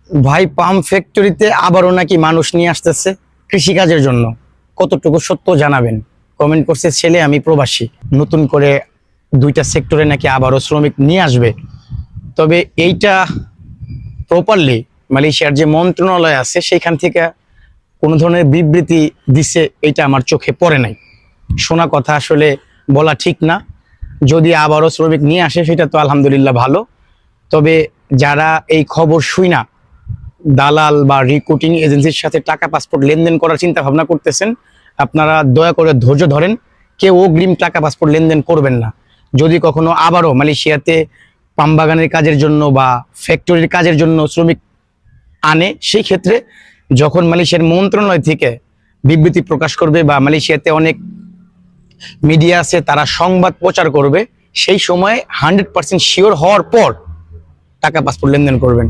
ভাই পাম ফ্যাক্টরিতে আবারও নাকি মানুষ নিয়ে আসতেছে কৃষিকাজের জন্য। কতটুকু সত্য জানাবেন। কমেন্ট করছে ছেলে আমি প্রবাসী, নতুন করে 2টা সেক্টরে নাকি আবারও শ্রমিক নিয়ে আসবে। তবে এইটা প্রপারলি মালয়েশিয়ার যে মন্ত্রণালয় আছে সেখান থেকে কোনো ধরনের বিবৃতি দিছে এটা আমার চোখে পড়ে নাই। শোনা কথা আসলে বলা ঠিক না। যদি আবারও শ্রমিক নিয়ে আসে সেটা তো আলহামদুলিল্লাহ ভালো। তবে যারা এই খবর শুইনা দালাল বা রিক্রুটিং এজেন্সির সাথে টাকা পাসপোর্ট লেনদেন করার চিন্তা ভাবনা করতেছেন, আপনারা দয়া করে ধৈর্য ধরেন। কেউ অগ্রিম টাকা পাসপোর্ট লেনদেন করবেন না। যদি কখনো আবারও মালয়েশিয়াতে পাম বাগানের কাজের জন্য বা ফ্যাক্টরির কাজের জন্য শ্রমিক আনে, সেই ক্ষেত্রে যখন মালয়েশিয়ার মন্ত্রণালয় থেকে বিবৃতি প্রকাশ করবে বা মালয়েশিয়াতে অনেক মিডিয়া আছে তারা সংবাদ প্রচার করবে, সেই সময় 100% শিওর হওয়ার পর টাকা পাসপোর্ট লেনদেন করবেন।